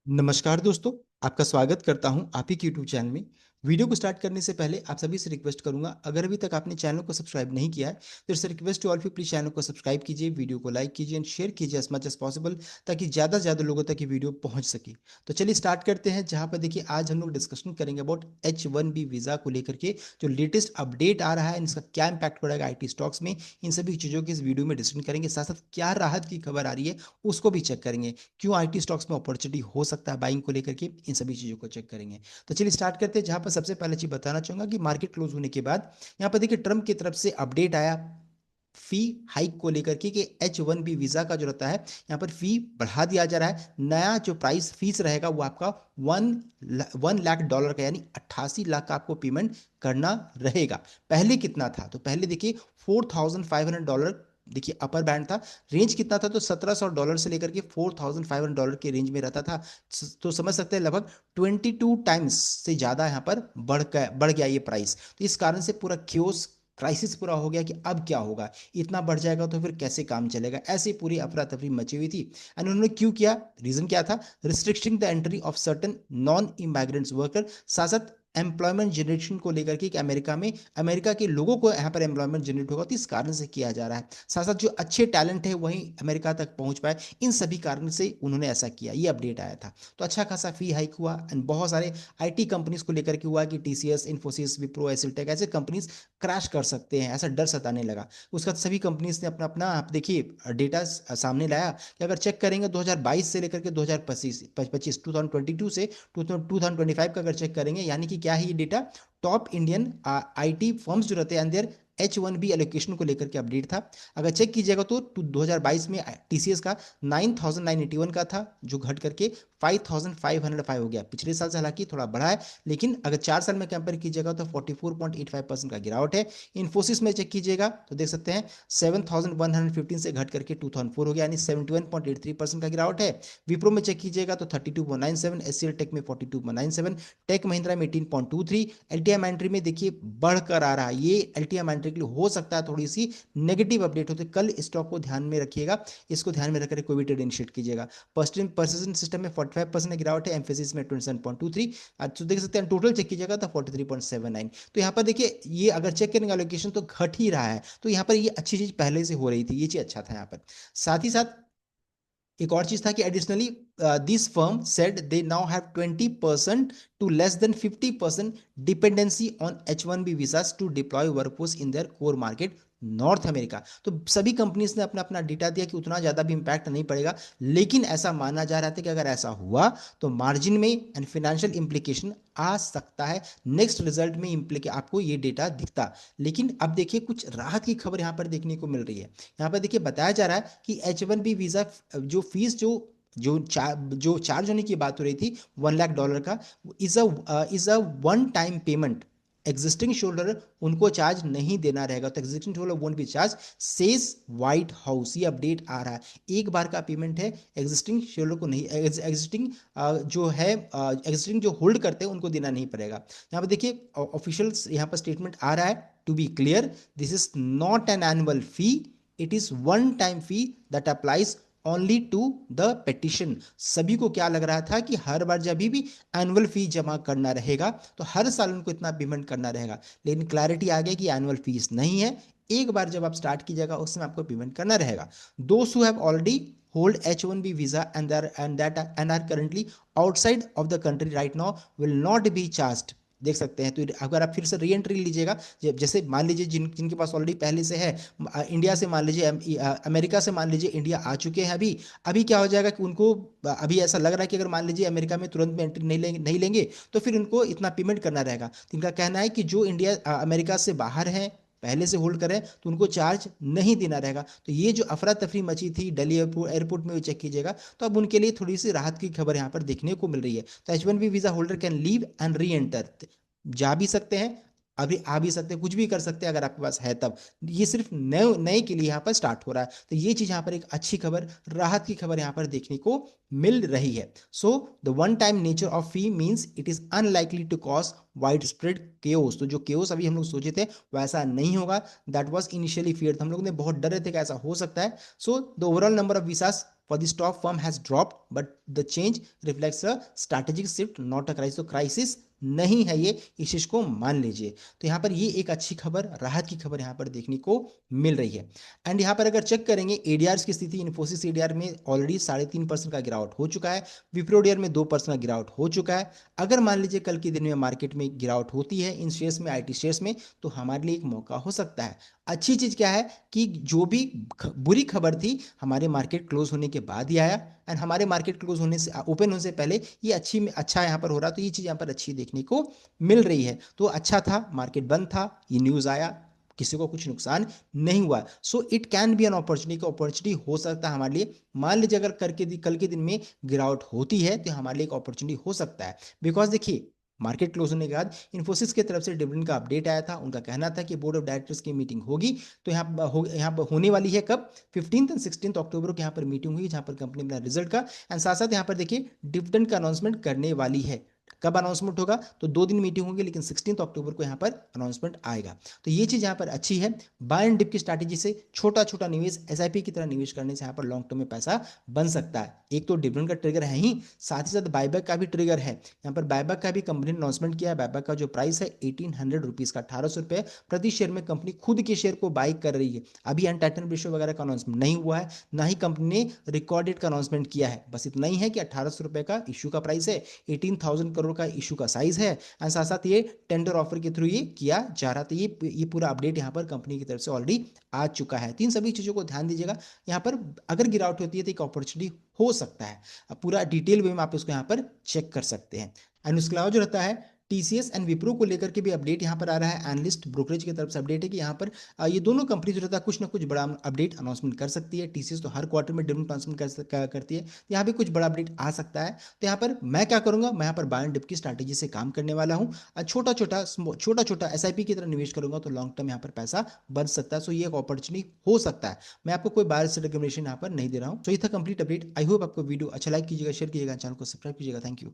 नमस्कार दोस्तों, आपका स्वागत करता हूं आप ही के यूट्यूब चैनल में। वीडियो को स्टार्ट करने से पहले आप सभी से रिक्वेस्ट करूंगा, अगर अभी तक आपने चैनल को सब्सक्राइब नहीं किया है तो it's request to all please channel को सब्सक्राइब कीजिए, वीडियो को लाइक कीजिए एंड शेयर कीजिए एज मच एज पॉसिबल, ताकि ज़्यादा से ज़्यादा लोगों तक ये वीडियो पहुंच सके। तो चलिए स्टार्ट करते हैं, जहां पर देखिए आज हम लोग डिस्कशन करेंगे अबाउट H1B वीज़ा को लेकर के जो लेटेस्ट अपडेट आ रहा है, इसका क्या इंपैक्ट पड़ेगा IT स्टॉक्स में। इन सभी चीज़ों की इस वीडियो में डिस्कशन करेंगे, साथ साथ क्या राहत की खबर आ रही है उसको भी चेक करेंगे, क्यों IT स्टॉक्स में अपॉर्चुनिटी हो सकता है बाइंग को लेकर के, इन सभी चीज़ों को चेक करेंगे। तो चलिए स्टार्ट करते हैं, जहां पर सबसे पहले चीज बताना चाहूंगा कि मार्केट क्लोज होने के बाद यहाँ पर देखिए ट्रम्प की तरफ से अपडेट आया फी हाइक को लेकर के कि H1B वीजा का जो रहता है यहाँ पर फी बढ़ा दिया जा रहा है। नया जो प्राइस फीस रहेगा वो आपका $1 लाख का, यानी 88 लाख का आपको पेमेंट करना रहेगा। पहले कितना था, तो पहले देखिए $4,500, देखिए अपर बैंड था। रेंज कितना था, तो $1,700 से लेकर के $4,500 के रेंज में रहता था। तो समझ सकते हैं लगभग 22 टाइम्स से ज़्यादा यहाँ पर बढ़ गया ये प्राइस। तो इस कारण से पूरा क्योस क्राइसिस पूरा हो गया कि अब क्या होगा, इतना बढ़ जाएगा तो फिर कैसे काम चलेगा, ऐसी पूरी अफरा तफरी मची हुई थी। एंड उन्होंने क्यों किया, रीजन क्या था, restricting the entry of certain non immigrants worker, साथ साथ एम्प्लॉयमेंट जनरेशन को लेकर के कि अमेरिका में अमेरिका के लोगों को यहाँ पर एम्प्लॉयमेंट जनरेट होगा, तो इस कारण से किया जा रहा है। साथ साथ जो अच्छे टैलेंट है वही अमेरिका तक पहुंच पाए, इन सभी कारण से उन्होंने ऐसा किया, ये अपडेट आया था। तो अच्छा खासा फी हाइक हुआ एंड बहुत सारे IT कंपनीज को लेकर के हुआ कि TCS, इन्फोसिस, विप्रो, एसिलटेक ऐसे कंपनीज क्रैश कर सकते हैं, ऐसा डर सताने लगा। उसका सभी कंपनीज ने अपना अपना आप देखिए डेटा सामने लाया कि अगर चेक करेंगे 2022 से लेकर के 2025 2022 से 2025 का अगर चेक करेंगे, यानी कि क्या है ये data, top Indian IT firms जो रहते हैं अंदर H1B एलोकेशन को लेकर के अपडेट था। अगर चेक कीजिएगा तो 2022 में TCS का 9,981 का था, जो घट करके 5,505 हो गया। पिछले साल से हालांकि थोड़ा बढ़ा है, लेकिन अगर 4 साल में कंपेयर कीजिएगा तो 44.85% का गिरावट है। इन्फोसिस में चेक कीजिएगा तो देख सकते हैं 7,115 से घट करके 2004 हो गया, यानी 71.83% का गिरावट है। विप्रो में चेक कीजिएगा तो 32.97, एचसीएल टेक में 42.97, टेक महिंद्रा में 18.23। एलटीआई एंट्री में देखिए बढ़कर आ रहा है, ये एलटीआई एंट्री के लिए हो सकता है थोड़ी सी नेगेटिव अपडेट होते, कल स्टॉक को ध्यान में रखिएगा, इसको ध्यान में रखकर कोई भी ट्रेड इनिशिएट कीजिएगा। पर्सिस्टेंट सिस्टम में 45% की गिरावट है, एम्फेसिस में 27.23, तो देख सकते हैं टोटल चेक कीजिएगा तो 43.79। तो यहाँ पर देखिए ये अगर चेक करेंगे एलोकेशन तो घट ही रहा है, तो यहाँ पर ये अच्छी चीज पहले से हो रही थी, ये चीज अच्छा था यहाँ पर। साथ ही साथ एक और चीज था कि additionally this firm said they now have 20% to less than 50% dependency on H1B visas to deploy workforce in their core market North America. तो सभी कंपनीज ने अपना अपना डेटा दिया कि उतना ज्यादा भी इंपैक्ट नहीं पड़ेगा, लेकिन ऐसा माना जा रहा था कि अगर ऐसा हुआ तो मार्जिन में एंड फाइनेंशियल इंप्लीकेशन आ सकता है। नेक्स्ट रिजल्ट में आपको ये डेटा दिखता, लेकिन अब देखिए कुछ राहत की खबर यहाँ पर देखने को मिल रही है। यहाँ पर देखिए बताया जा रहा है कि H1B वीजा जो फीस जो चार्ज होने की बात हो रही थी $1 लाख का, is a one time payment. Existing shoulder उनको चार्ज नहीं देना रहेगा, तो existing shoulder won't be charge, says white house, ये अपडेट आ रहा है। एक बार का पेमेंट है, एग्जिस्टिंग शोल्डर को नहीं, एग्जिस्टिंग जो है एग्जिस्टिंग जो होल्ड करते हैं उनको देना नहीं पड़ेगा। यहाँ पर देखिए ऑफिशियल यहाँ पर स्टेटमेंट आ रहा है, to be clear this is not an annual fee, it is one time fee that applies only to the petition. सभी को क्या लग रहा था कि हर बार जब भी एनुअल फी जमा करना रहेगा तो हर साल उनको इतना पेमेंट करना रहेगा, लेकिन क्लैरिटी आ गया कि एनुअल फीस नहीं है, एक बार जब आप स्टार्ट कीजिएगा उसमें आपको पेमेंट करना रहेगा। दोस्त who have already hold H1B visa and are currently outside of the country right now will not be charged। देख सकते हैं, तो अगर आप फिर से री एंट्री लीजिएगा, जैसे मान लीजिए जिनके पास ऑलरेडी पहले से है, इंडिया से मान लीजिए, अमेरिका से मान लीजिए इंडिया आ चुके हैं, अभी अभी क्या हो जाएगा कि उनको अभी ऐसा लग रहा है कि अगर मान लीजिए अमेरिका में तुरंत में एंट्री नहीं लेंगे तो फिर उनको इतना पेमेंट करना रहेगा। तो इनका कहना है कि जो इंडिया अमेरिका से बाहर है, पहले से होल्ड करें, तो उनको चार्ज नहीं देना रहेगा। तो ये जो अफरा तफरी मची थी दिल्ली एयरपोर्ट में भी चेक कीजिएगा, तो अब उनके लिए थोड़ी सी राहत की खबर यहाँ पर देखने को मिल रही है। तो H1B visa holder can leave and re enter, जा भी सकते हैं, अभी आ भी सकते हैं, कुछ भी कर सकते हैं अगर आपके पास है तब। ये सिर्फ नए नए के लिए यहाँ पर स्टार्ट हो रहा है, तो ये चीज यहाँ पर एक अच्छी खबर, राहत की खबर यहाँ पर देखने को मिल रही है। So the one time nature of fee means it is unlikely to cause wide spread chaos. तो जो केओस अभी हम लोग सोचे थे वैसा नहीं होगा, दैट वाज इनिशियली फियर, हम लोग ने बहुत डरे थे कि ऐसा हो सकता है। So the overall number of visas for the stock firm has dropped, but the change reflects a strategic shift, not a crisis. तो क्राइसिस नहीं है ये, इस चीज को मान लीजिए। तो यहाँ पर ये एक अच्छी खबर, राहत की खबर यहाँ पर देखने को मिल रही है। एंड यहाँ पर अगर चेक करेंगे एडीआर की स्थिति, इन्फोसिस एडीआर में ऑलरेडी 3.5% का गिरावट हो चुका है, विप्रो एडीआर में 2% का गिरावट हो चुका है। अगर मान लीजिए कल के दिन में मार्केट में गिरावट होती है इन शेयर्स में, आईटी शेयर्स में, तो हमारे लिए एक मौका हो सकता है। अच्छी चीज क्या है कि जो भी बुरी खबर थी हमारे मार्केट क्लोज होने के बाद ही आया, एंड हमारे मार्केट क्लोज होने से, ओपन होने से पहले ये अच्छा यहाँ पर हो रहा, तो ये चीज यहाँ पर अच्छी देखने को मिल रही है। तो अच्छा था, मार्केट बंद था, ये न्यूज आया, किसी को कुछ नुकसान नहीं हुआ। So it can be an opportunity, opportunity हो सकता है हमारे लिए। मान लीजिए अगर कल के दिन में गिरावट होती है तो हमारे लिए एक अपॉर्चुनिटी हो सकता है। बिकॉज देखिए मार्केट क्लोज होने के बाद इन्फोसिस की तरफ से डिविडेंड का अपडेट आया था, उनका कहना था कि बोर्ड ऑफ डायरेक्टर्स की मीटिंग होगी। तो यहाँ पर होने वाली है कब, 15 एंड 16 अक्टूबर को यहाँ पर मीटिंग हुई, जहाँ पर कंपनी अपना रिजल्ट का एंड साथ साथ यहाँ पर देखिए डिविडेंड का अनाउंसमेंट करने वाली है। कब अनाउंसमेंट होगा, तो 2 दिन मीटिंग होगी, लेकिन 16 अक्टूबर को यहाँ पर अनाउंसमेंट आएगा। तो ये चीज यहाँ पर अच्छी है। बाय एंड डिप की स्ट्रैटेजी से छोटा छोटा निवेश एसआईपी की तरह निवेश करने से यहाँ पर लॉन्ग टर्म में पैसा बन सकता है। एक तो डिविडेंड का ट्रिगर है ही, साथ ही साथ बायबैक का भी ट्रिगर है। यहाँ पर बायबैक का भी कंपनी ने अनाउंसमेंट किया है। बायबैक का जो प्राइस है 1800 रुपीज का, 1800 रुपये प्रति शेयर में कंपनी खुद के शेयर को बाई कर रही है। अभी एंटाइटल रेशियो वगैरह का अनाउंसमेंट नहीं हुआ है, ना ही कंपनी ने रिकॉर्डेड का अनाउंसमेंट किया है। बस इतना ही है कि 1800 रुपये का इशू का प्राइस है, 18,000 करोड़ का इशू का साइज है, एंड साथ साथ ये टेंडर ऑफर के थ्रू ये किया जा रहा था। ये पूरा अपडेट यहाँ पर कंपनी की तरफ से ऑलरेडी आ चुका है। तो इन सभी चीजों को ध्यान दीजिएगा। यहाँ पर अगर गिरावट होती है तो एक अपॉर्चुनिटी हो सकता है। अब पूरा डिटेल वे में आप इसको यहाँ पर चेक कर सकते हैं। एंड उसके अलावा जो रहता है टीसीएस एंड विप्रो को लेकर के भी अपडेट यहाँ पर आ रहा है। एनालिस्ट ब्रोकरेज की तरफ से अपडेट है कि यहाँ पर ये दोनों कंपनी जो रहता है कुछ ना कुछ बड़ा अपडेट अनाउंसमेंट कर सकती है। टीसीएस तो हर क्वार्टर में डिविडेंड अनाउंसमेंट करती है, यहाँ भी कुछ बड़ा अपडेट आ सकता है। तो यहाँ पर मैं क्या करूंगा, मैं यहाँ पर बाय एंड डिप की स्ट्रैटेजी से काम करने वाला हूँ। छोटा छोटा एसआईपी की तरह निवेश करूंगा तो लॉन्ग टर्म यहाँ पर पैसा बन सकता है। सो ये एक अपॉर्चुनिटी हो सकता है। मैं आपको कोई बायर से रिकमेंडेशन यहाँ पर नहीं दे रहा हूँ। सो ये था कंप्लीट अपडेट। आई होप आपको वीडियो अच्छा लाइक कीजिएगा, शेयर कीजिएगा, चैनल को सब्सक्राइब कीजिएगा। Thank you.